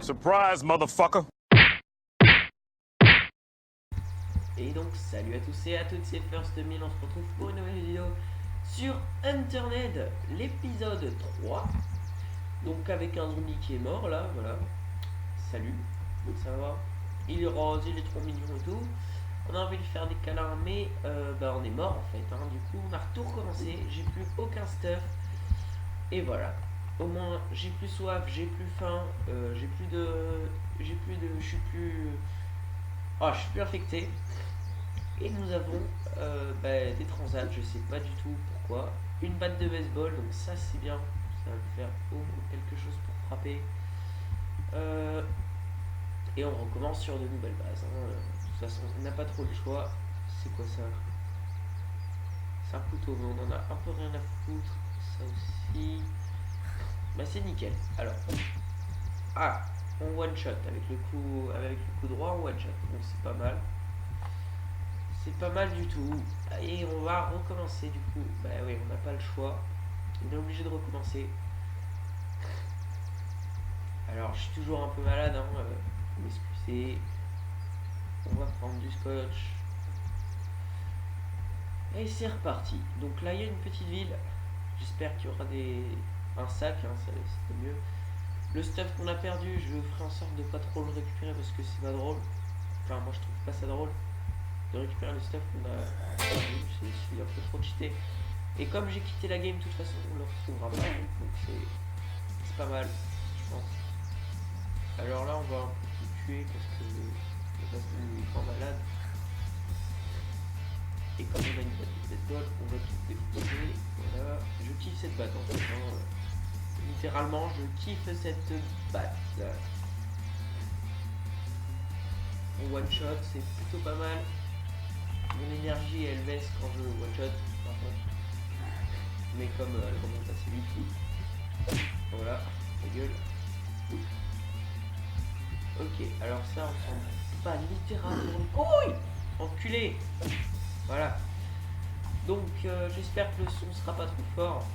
Surprise, motherfucker! Et donc salut à tous et à toutes, c'est First 1000, on se retrouve pour une nouvelle vidéo sur Internet, l'épisode 3. Donc avec un zombie qui est mort là, voilà. Salut, ça va? Il est rose, il est trop mignon et tout. On a envie de faire des câlins mais on est mort en fait, hein. Du coup on a tout recommencé, j'ai plus aucun stuff. Et voilà. Au moins j'ai plus soif, j'ai plus faim, je suis plus... Oh, je suis plus infecté. Et nous avons des transats, je sais pas du tout pourquoi. Une batte de baseball, donc ça c'est bien. Ça va me faire quelque chose pour frapper. Et on recommence sur de nouvelles bases, hein. De toute façon, on n'a pas trop le choix. C'est quoi ça? C'est un couteau, mais on en a un peu rien à foutre. Ça aussi. Bah c'est nickel. Alors. Ah, on one shot avec le coup droit, on one shot. Bon, c'est pas mal. C'est pas mal du tout. Et on va recommencer du coup. Bah oui, on n'a pas le choix. On est obligé de recommencer. Alors, je suis toujours un peu malade, hein. Vous m'excusez. On va prendre du scotch. Et c'est reparti. Donc là, il y a une petite ville. J'espère qu'il y aura un sac, hein, c'est mieux. Le stuff qu'on a perdu, je ferai en sorte de pas trop le récupérer parce que c'est pas drôle. Enfin, moi je trouve pas ça drôle de récupérer le stuff qu'on a perdu. C'est un peu trop cheaté. Et comme j'ai quitté la game, de toute façon, on le retrouvera pas. Donc c'est pas mal, je pense. Alors là, on va un peu tout tuer parce que le baseball est grand malade. Et comme on a une batte de baseball, on va tout défoncer. Voilà, je kiffe cette batte en fait, hein. Littéralement, je kiffe cette batte. On one shot, c'est plutôt pas mal. Mon énergie elle baisse quand je one shot, par contre. Mais comme elle remonte assez vite. Voilà, la gueule. Ok, alors ça on s'en bat littéralement une couille. Enculé. Voilà. Donc j'espère que le son sera pas trop fort.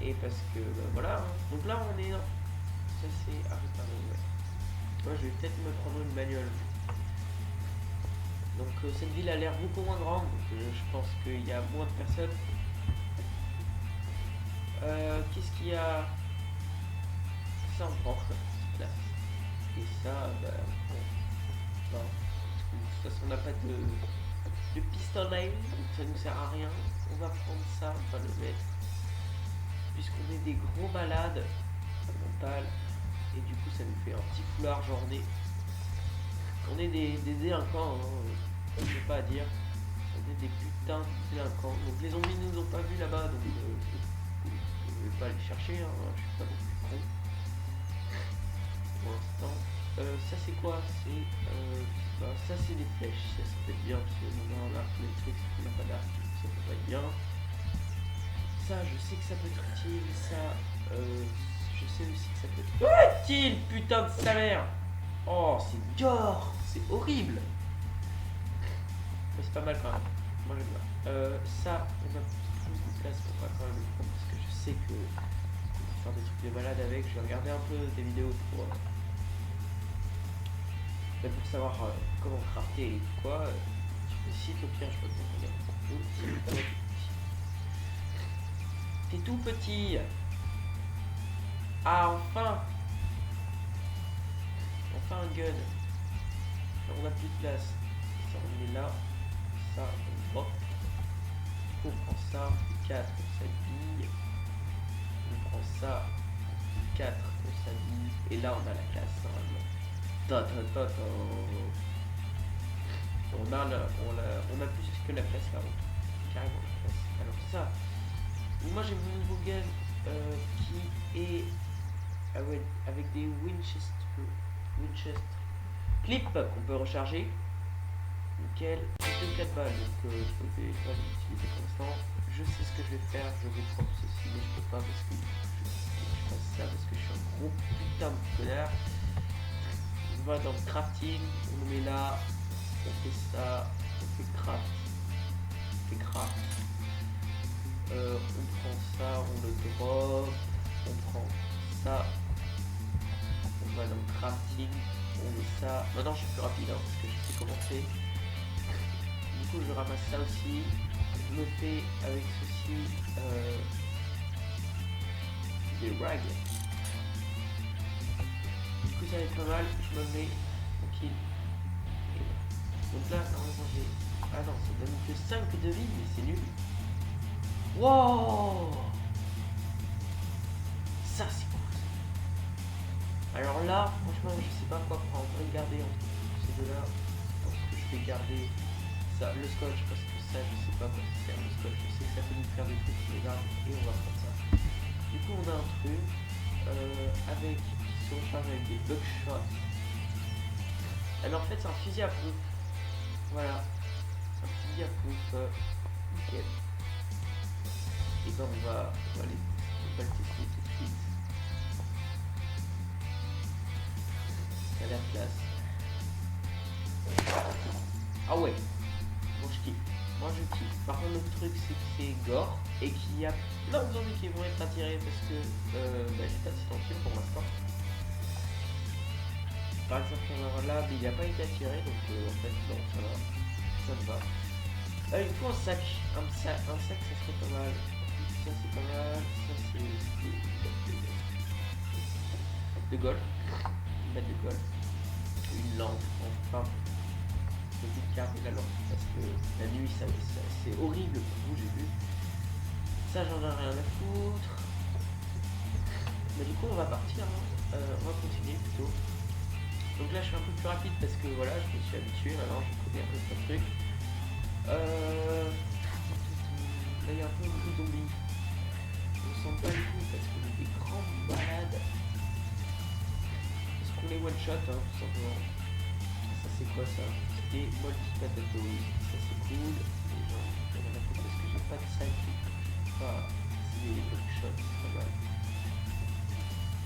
Et parce que voilà, hein. Donc là on est... Ça c'est... Ah pardon, ouais. Moi je vais peut-être me prendre une bagnole. Donc cette ville a l'air beaucoup moins grande, donc je pense qu'il y a moins de personnes. Qu'est-ce qu'il y a? Ça on prend place. Et ça, bah... Bon. Non. De toute façon on n'a pas de pistolet, donc ça nous sert à rien. On va prendre ça, on va le mettre. Puisqu'on est des gros malades mental, et du coup ça nous fait un petit foulard journée. On est des délinquants, hein, je sais pas à dire. On est des putains de délinquants. Donc les zombies nous ont pas vu là-bas, donc je vais pas les chercher, hein, je suis pas non plus con. Pour l'instant. Ça c'est quoi? C'est ça c'est des flèches, ça peut être bien, parce que on a tous les trucs, on n'a pas d'arc, ça peut pas être bien. Ça, je sais que ça peut être utile, ça, je sais aussi que ça peut être utile, putain de sa mère. Oh, c'est gore, c'est horrible. Mais c'est pas mal quand même, moi j'aime bien. Ça, on a plus de place, on va quand même le prendre, parce que je sais que on peut faire des trucs de malade avec. Je vais regarder un peu des vidéos pour savoir comment crafter et quoi. Je me cite au pire, je peux te regarder. T'es tout petit. Ah, enfin. Enfin un gun. On a plus de place. Ça, on met là. Ça, on drop. On prend ça. 4, on s'habille. On prend ça. 4, on s'habille. Et là, on a la classe. On a plus que la place là. Carrément la place. Alors ça. Moi j'ai mon nouveau gun qui est avec des Winchester clip qu'on peut recharger. Nickel, c'est 4 balles, donc je vais pas l'utiliser pour l'instant. Je sais ce que je vais faire, je vais prendre ceci, mais je peux pas parce que je fasse ça parce que je suis un gros putain de connard. On va dans le crafting, on met là, on fait ça, on fait craft, on fait craft. On prend ça, on le drop, on prend ça, on va dans le crafting. On met ça. Maintenant je suis plus rapide hein, parce que je sais comment c'est. Du coup je ramasse ça aussi. Je me fais avec ceci des rags. Du coup ça va être pas mal. Je me mets tranquille. Donc là normalement j'ai. Ah non, ça donne que 5 de vie, mais c'est nul. Wow! Ça c'est cool. Alors là, franchement, je sais pas quoi prendre. Regardez entre ces deux-là. Je pense que je vais garder ça, le scotch, parce que ça, je sais pas quoi ça sert. Le scotch, je sais que ça peut nous faire des trucs sur les arbres, et on va prendre ça. Du coup, on a un truc avec qui se recharge avec des buckshots. Ah, mais en fait, c'est un fusil à pompe. Voilà. C'est un fusil à pompe. Nickel. Et ben on va le tester tout de suite. Ça a l'air classe. Ah ouais, bon je kiffe. Moi je kiffe. Par contre le truc c'est que c'est gore et qu'il y a plein de zombies qui vont être attirés parce que j'ai pas de silencieux pour l'instant. Par exemple on va là mais il n'a pas été attiré donc en fait non ça va. Ça me va. Il faut un sac. Un sac ça serait pas mal. Ça c'est pas mal, ça c'est de golf, une batte de golf, une lampe, enfin, je vais garder la lampe parce que la nuit c'est horrible pour vous, j'ai vu. Ça j'en ai rien à foutre. Mais du coup on va partir, hein. On va continuer plutôt. Donc là je suis un peu plus rapide parce que voilà, je me suis habitué, maintenant je connais un peu de trucs. Là il y a un peu beaucoup de zombies. Je sens pas le coup parce qu'on est des grands malades. Est-ce qu'on les one shot hein, tout simplement. Ça c'est quoi ça? C'est des multi-potatoes. Ça c'est cool. Et genre, il y en a beaucoup parce que j'ai pas de sac. Enfin, c'est des one shots, c'est pas mal.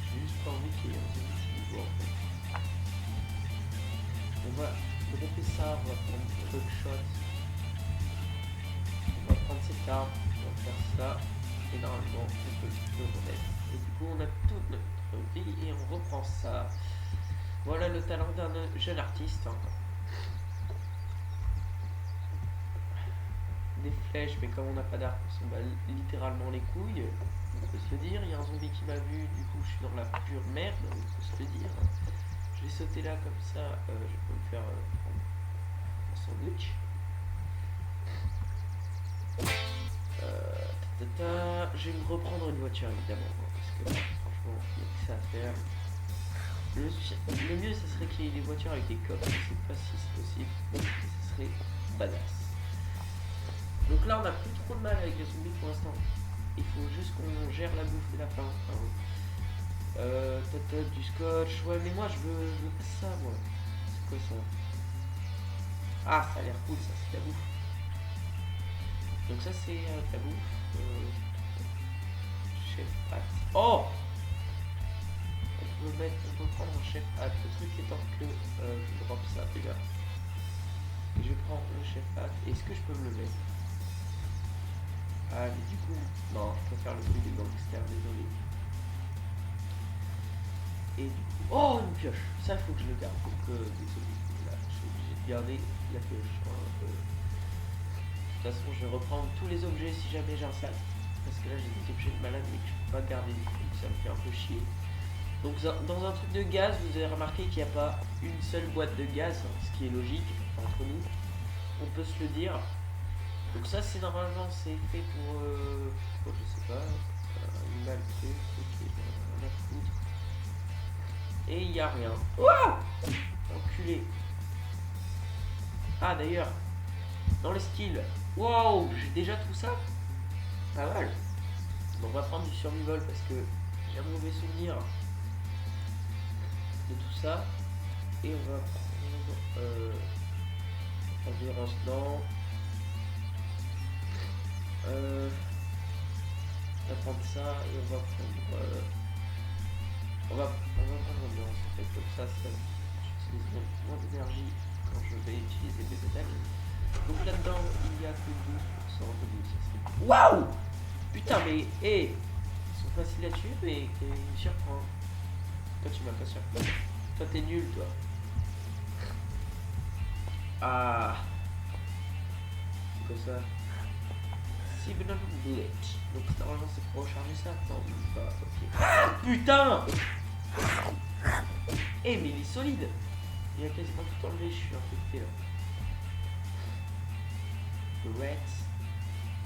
J'ai juste pas envie qu'il y ait un zombie niveau en fait. On va dropper ça, on va prendre le buckshot. On va prendre cette arme, on va faire ça. Et normalement on peut le remettre. Et du coup on a toute notre vie et on reprend ça. Voilà le talent d'un jeune artiste. Hein. Des flèches, mais comme on n'a pas d'arc, on s'en bat littéralement les couilles. On peut se le dire. Il y a un zombie qui m'a vu, du coup je suis dans la pure merde, on peut se le dire. Je vais sauter là comme ça, je peux me faire un sandwich. Je vais me reprendre une voiture évidemment parce que franchement il n'y a que ça à faire. Le mieux ça serait qu'il y ait des voitures avec des coques, je sais pas si c'est possible, mais ce serait badass. Donc là on a plus trop de mal avec les zombies pour l'instant. Il faut juste qu'on gère la bouffe de la faim. Du scotch, ouais mais moi je veux pas ça moi. C'est quoi ça? Ah ça a l'air cool ça, c'est la bouffe. Donc ça c'est la bouffe. Chef hat. Oh! On peut prendre un chef hat. Le truc étant que je drop ça déjà. Et je prends le chef hat. Est-ce que je peux me le mettre? Ah mais du coup. Non, je préfère le truc des gangsters, désolé. Et du coup. Oh une pioche! Ça il faut que je le garde. Donc désolé. Là, je suis obligé de garder la pioche. De toute façon je vais reprendre tous les objets si jamais j'ai un sac. Parce que là j'ai des objets de malade mais que je peux pas garder du tout, ça me fait un peu chier. Donc dans un truc de gaz, vous avez remarqué qu'il n'y a pas une seule boîte de gaz, ce qui est logique entre nous, on peut se le dire. Donc ça c'est normalement c'est fait pour, je sais pas, animal truc, ok, on a foutre. Et il n'y a rien. Ouah, enculé. Ah d'ailleurs, dans les skills, wow, j'ai déjà tout ça. Pas mal. Bon, on va prendre du survival parce que j'ai un mauvais souvenir de tout ça. Et on va prendre endurance non. On va prendre ça et on va prendre on va prendre endurance en fait. Comme ça j'utilise moins d'énergie quand je vais utiliser des attaques. Donc là-dedans il y a que 12% de vie. Waouh! Putain mais ils sont faciles à tuer mais ils me surprennent. Toi, tu m'as pas surpris. Toi, t'es nul, toi. Ah. C'est quoi ça? Signal Bullet. Donc, normalement, c'est pour recharger ça. Non, même pas. Ok. Putain! Eh, mais il est solide! Il a quasiment tout enlevé, je suis infecté là.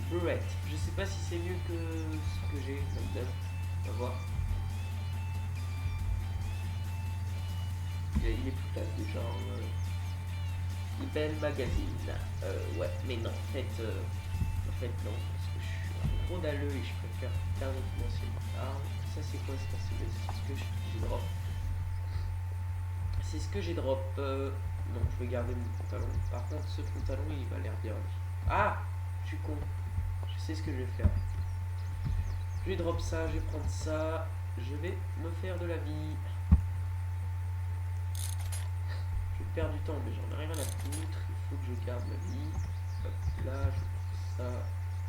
Burette. Je sais pas si c'est mieux que ce que j'ai là-dedans. On va voir. Il est tout là déjà. Belle magazine. Ouais, mais non, en fait non, parce que je suis un gros dalleux et je préfère garder financièrement. Ah, ça c'est quoi? C'est ce que j'ai drop. C'est ce que j'ai drop. Non, je vais garder mon pantalon. Par contre, ce pantalon, il va l'air bien. Ah, je suis con. Je sais ce que je vais faire. Je vais drop ça, je vais prendre ça. Je vais me faire de la vie. Je vais perdre du temps, mais j'en ai rien à foutre. Il faut que je garde ma vie. Hop, là, je prends ça.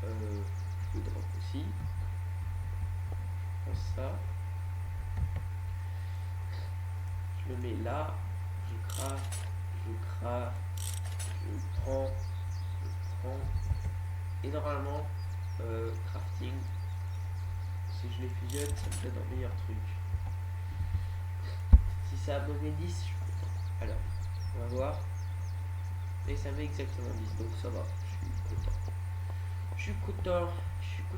Je drop aussi. Je prends ça. Je le mets là. Je craft. Je prends. Et normalement, crafting, si je les fusionne, ça me donne un meilleur truc. Si ça a donné 10, je suis content. Alors, on va voir. Et ça met exactement 10, donc ça va. Je suis content.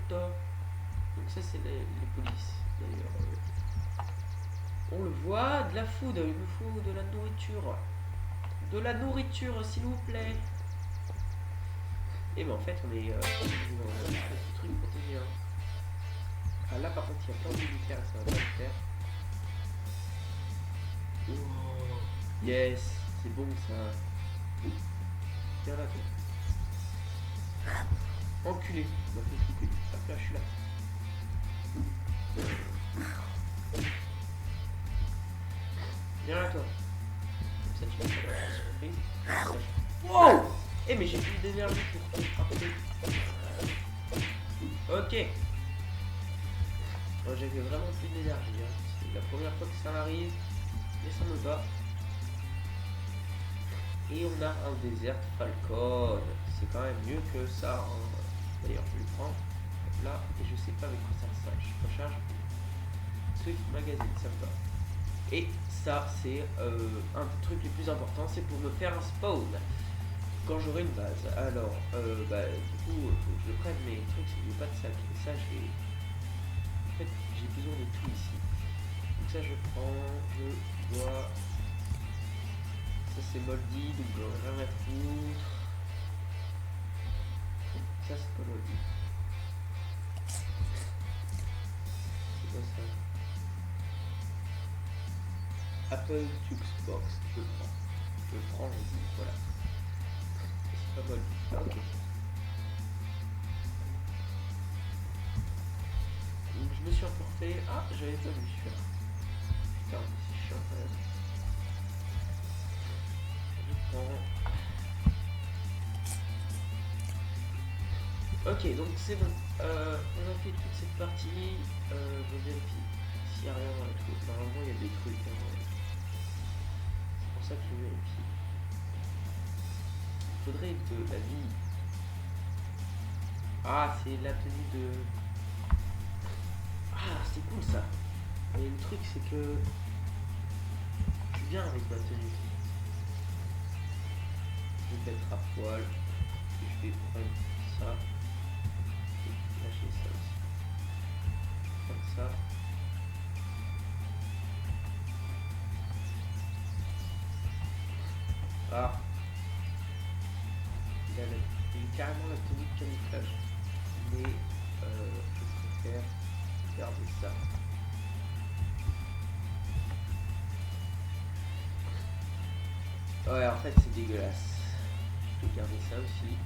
Donc ça, c'est les polices. D'ailleurs, on le voit, de la food, il me faut de la nourriture. De la nourriture, s'il vous plaît. Et ben en fait, on est dans un petit truc protégé. Hein. Ah là, par contre, il y a plein de militaires, ça va pas le faire. Oh, yes, c'est bon ça. Viens là, toi. Enculé, il m'a fait flipper. Hop là, je suis là. Viens là, toi. Comme ça, tu vas faire la surprise. Wow! Eh, mais j'ai plus d'énergie pour frapper. Ok. Bon, j'avais vraiment plus d'énergie. Hein. C'est la première fois que ça m'arrive. Mais ça me va. Et on a un Desert Falcon. C'est quand même mieux que ça. Hein. D'ailleurs, je le prends là. Et je sais pas avec quoi ça sert. Je recharge. Swift Magazine, ça me va. Et ça, c'est un des trucs les plus importants. C'est pour me faire un spawn. Quand j'aurai une base. Alors, du coup, faut que je prenne mes trucs. C'est que j'ai pas de sac. Et ça, en fait, j'ai besoin de tout ici. Donc ça, je prends. Je dois. Ça c'est moldy, donc j'en ai rien à foutre. Ça c'est pas moldy. C'est quoi ça? Apple Tux Box, je prends. Je dis, voilà. C'est pas moldy. Ah, ok. Donc je me suis emporté. Ah, j'avais pas vu celui-là. Putain, c'est chiant quand même. Ok, donc c'est bon. On a fait toute cette partie. Je vérifie s'il n'y a rien dans le truc. Normalement, il y a des trucs. Hein. C'est pour ça que je vérifie. Il faudrait de la vie. Ah, c'est la tenue de. Ah, c'est cool ça. Mais le truc, c'est que. Je viens avec ma tenue. Je vais mettre à poil. Et je vais prendre ça. Et lâcher ça aussi. Comme ça. Ah. Il a carrément la tenue de camouflage. Mais je préfère garder ça. Ouais, en fait, c'est dégueulasse. Je vais garder ça aussi.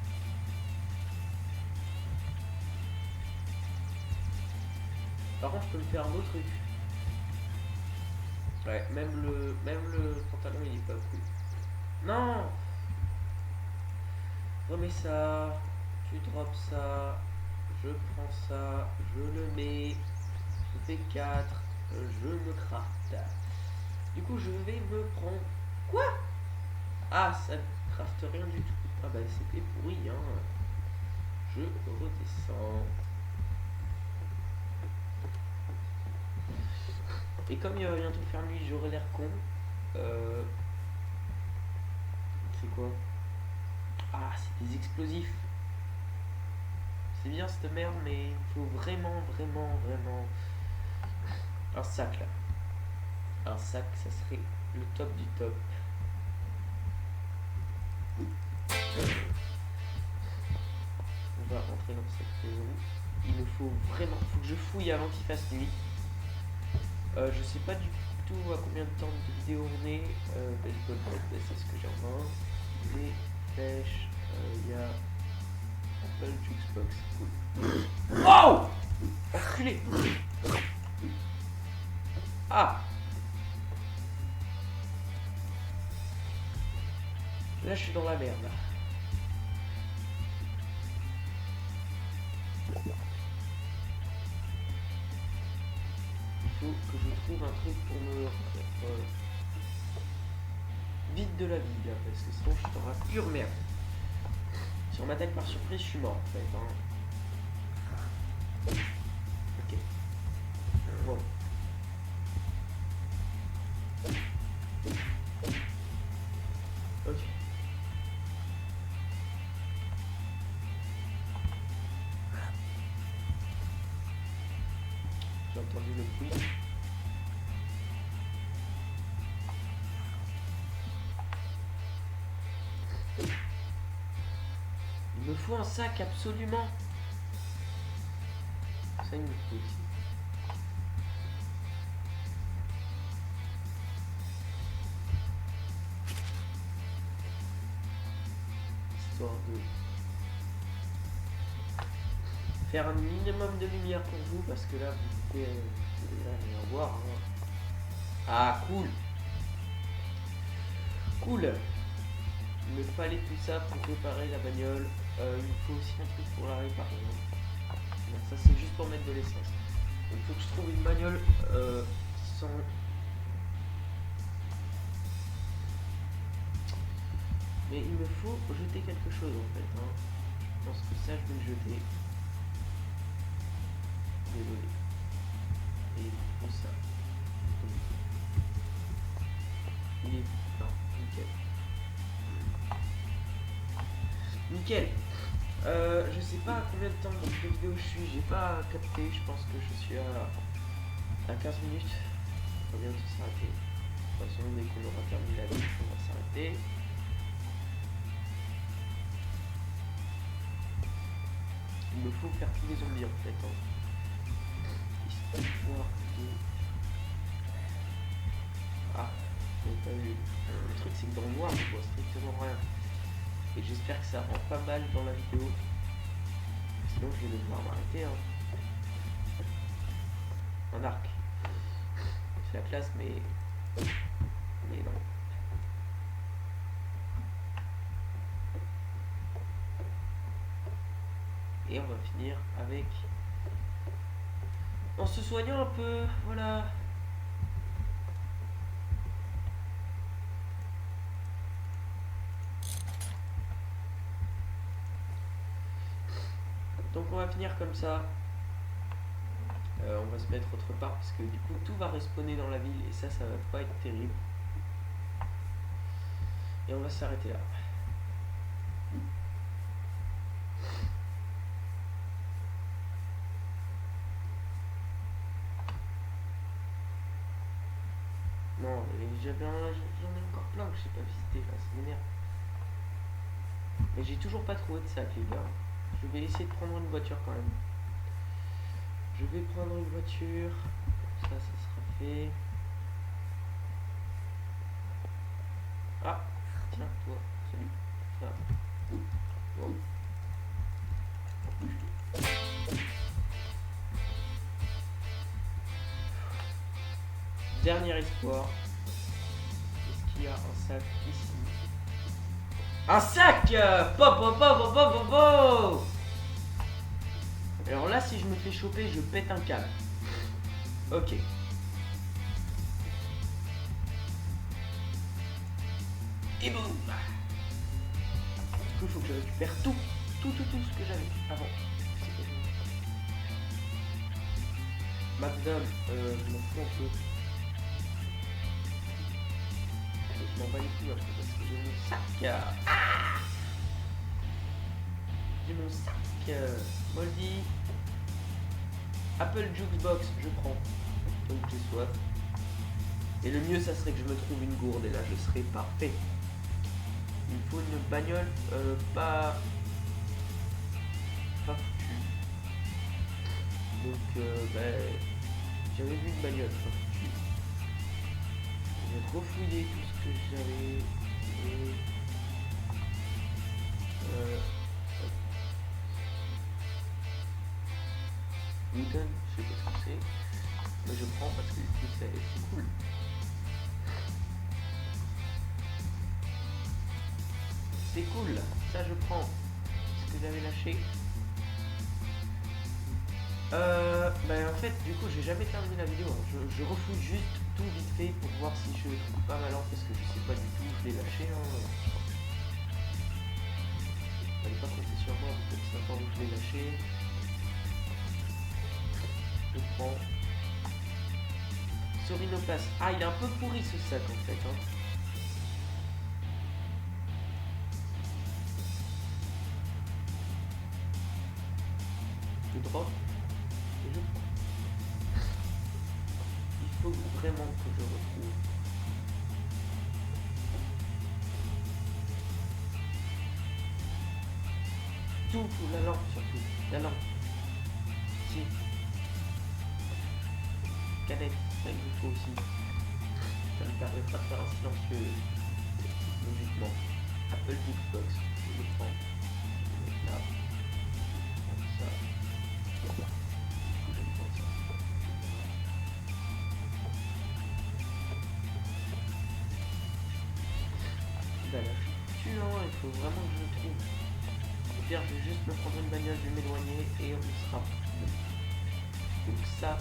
Par contre, je peux me faire un beau truc. Ouais, même le pantalon, il est pas cool. Non! Remets ça. Tu drops ça. Je prends ça. Je le mets. Je fais 4. Je me craft. Du coup, je vais me prendre... Quoi? Ah, ça ne craft rien du tout. Ah bah, c'était pourri, hein. Je redescends. Et comme il va bientôt faire nuit, j'aurai l'air con. C'est quoi? Ah, c'est des explosifs. C'est bien cette merde, mais il faut vraiment un sac là. Un sac, ça serait le top du top. On va rentrer dans cette maison. Il me faut vraiment, faut que je fouille avant qu'il fasse nuit. Je sais pas du tout à combien de temps de vidéo on est. Baseball bat, c'est ce que j'ai en main. Des flèches, il y a Apple Xbox. Cool. Oh! Enculé! Ah! Là, je suis dans la merde. Il faut que je trouve un truc pour me vide de la vie, là, parce que sinon, je suis dans la pure merde. Si on m'attaque par surprise, je suis mort, en fait. Hein. Ok. Bon. Ok. J'ai entendu le bruit. Il me faut un sac, absolument. Ça, il me faut aussi. Histoire de faire un minimum de lumière pour vous, parce que là, vous pouvez déjà rien voir. Hein. Ah, cool. Cool. Il me fallait tout ça pour réparer la bagnole. Il me faut aussi un truc pour la réparer. Donc ça, c'est juste pour mettre de l'essence. Il faut que je trouve une bagnole sans... Mais il me faut jeter quelque chose en fait. Hein. Je pense que ça, je vais le jeter. Désolé. Et il faut ça. Il est... Non, nickel. Nickel. Je sais pas à combien de temps de vidéo je suis, j'ai pas capté, je pense que je suis à 15 minutes. On va bientôt s'arrêter. De toute façon, dès qu'on aura terminé la vie, on va s'arrêter. Il me faut faire tous les zombies en fait. Hein. Histoire de... Ah, j'ai pas vu. Le truc c'est que dans le noir, je vois strictement rien. Et j'espère que ça rend pas mal dans la vidéo. Sinon je vais devoir m'arrêter. Hein. Un arc. C'est la classe mais non. Et on va finir avec... En se soignant un peu, voilà. Donc on va finir comme ça. On va se mettre autre part parce que du coup tout va respawner dans la ville et ça va pas être terrible. Et on va s'arrêter là. Non, j'en ai encore plein que je sais pas visiter là, ça m'énerve. Mais j'ai toujours pas trouvé de sac les gars. Je vais essayer de prendre une voiture quand même. Je vais prendre une voiture. Ça sera fait. Ah, tiens, toi, salut. Ça. Bon. Dernier espoir. Est-ce qu'il y a un sac ici? Un sac! Pop, pop, pop, pop, pop, pop. Alors là, si je me fais choper, je pète un câble. Ok. Et boum. Du coup, il faut que je récupère tout ce que j'avais avant. Magnum, je m'en fous un peu. Je m'en bats les couilles un peu parce que j'ai mon sac. Ah, j'ai mon sac. Moldy. Apple Jukebox, je prends. Donc j'ai soif. Et le mieux, ça serait que je me trouve une gourde et là, je serais parfait. Il me faut une bagnole pas foutue. Donc, j'avais vu une bagnole pas foutue. Je vais refouiller tout ce que j'avais. Et... Wooden, je sais pas ce que c'est. Mais je prends parce que du coup, c'est cool. C'est cool, ça je prends. Ce que j'avais lâché. En fait, du coup, j'ai jamais terminé la vidéo. Hein. Je refouille juste tout vite fait pour voir si je trouve pas malin parce que je sais pas du tout. Je l'ai lâché. Hein. Fallait pas compter sur moi, peut-être savoir où je l'ai lâché. Je prends. Sorinoplast. Ah, il est un peu pourri ce sac en fait. Hein. Je drop. Et je prends. Il faut vraiment que je retrouve. Tout, la lampe surtout. La lampe. Si. Canette, ça il me faut aussi. Ça me permettra de faire un silencieux. Logiquement. Apple Jukebox. Je le prends. Je le mets là. Comme ça. Là, je suis hein, il faut vraiment que je le trouve. Au pire, je vais juste me prendre une bagnole, je vais m'éloigner et on sera bon. Donc ça,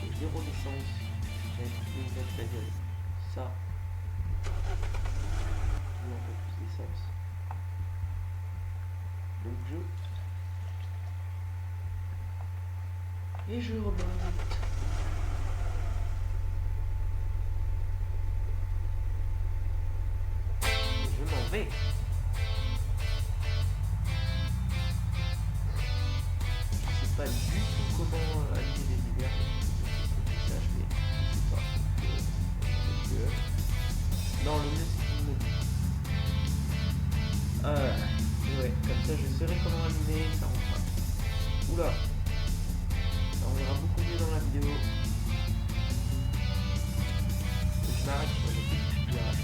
c'est 0 d'essence. J'avais trouvé une nouvelle bagnole. Ça, j'ai un peu plus d'essence. Donc et je remonte. Je m'en vais. Je sais pas du tout comment allumer les lumières. Ça, je sais pas. Non, le mieux c'est qu'il me dit. Ouais, comme ça je saurai comment allumer, ça rentre pas. Oula. Ça rendra beaucoup mieux dans la vidéo. Je m'arrête sur le petit virage.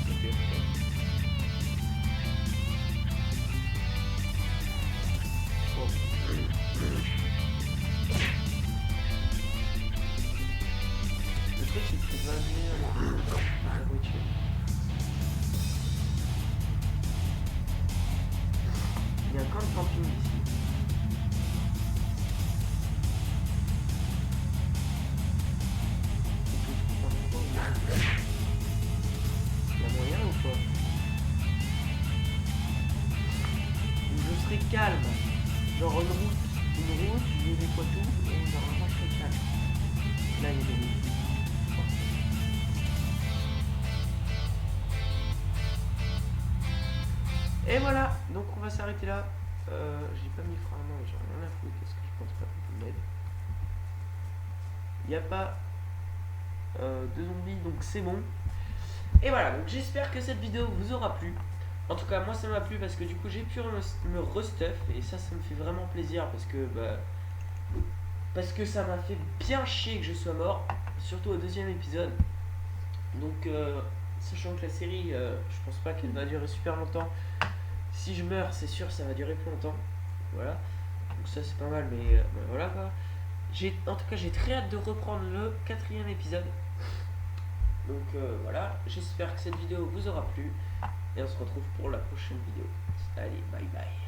Le truc c'est que c'est pas bien la voiture. Il y a un camp de camping ici. Il y a moyen ou pas? Je serai calme. Genre une route, je nettoie tout et normalement je serai calme. Là il y a des routes. Et voilà, donc on va s'arrêter là. J'ai pas mis le frein à main, j'ai rien à foutre parce que je pense pas que vous m'aide. Il n'y a pas de zombies, donc c'est bon. Et voilà, donc j'espère que cette vidéo vous aura plu. En tout cas, moi ça m'a plu parce que du coup j'ai pu me restuff et ça me fait vraiment plaisir parce que ça m'a fait bien chier que je sois mort, surtout au deuxième épisode. Donc sachant que la série, je pense pas qu'elle va durer super longtemps. Si je meurs, c'est sûr, ça va durer plus longtemps. Voilà. Donc ça c'est pas mal, mais voilà quoi. En tout cas, j'ai très hâte de reprendre le 4e épisode. Donc voilà, j'espère que cette vidéo vous aura plu. Et on se retrouve pour la prochaine vidéo. Allez, bye bye.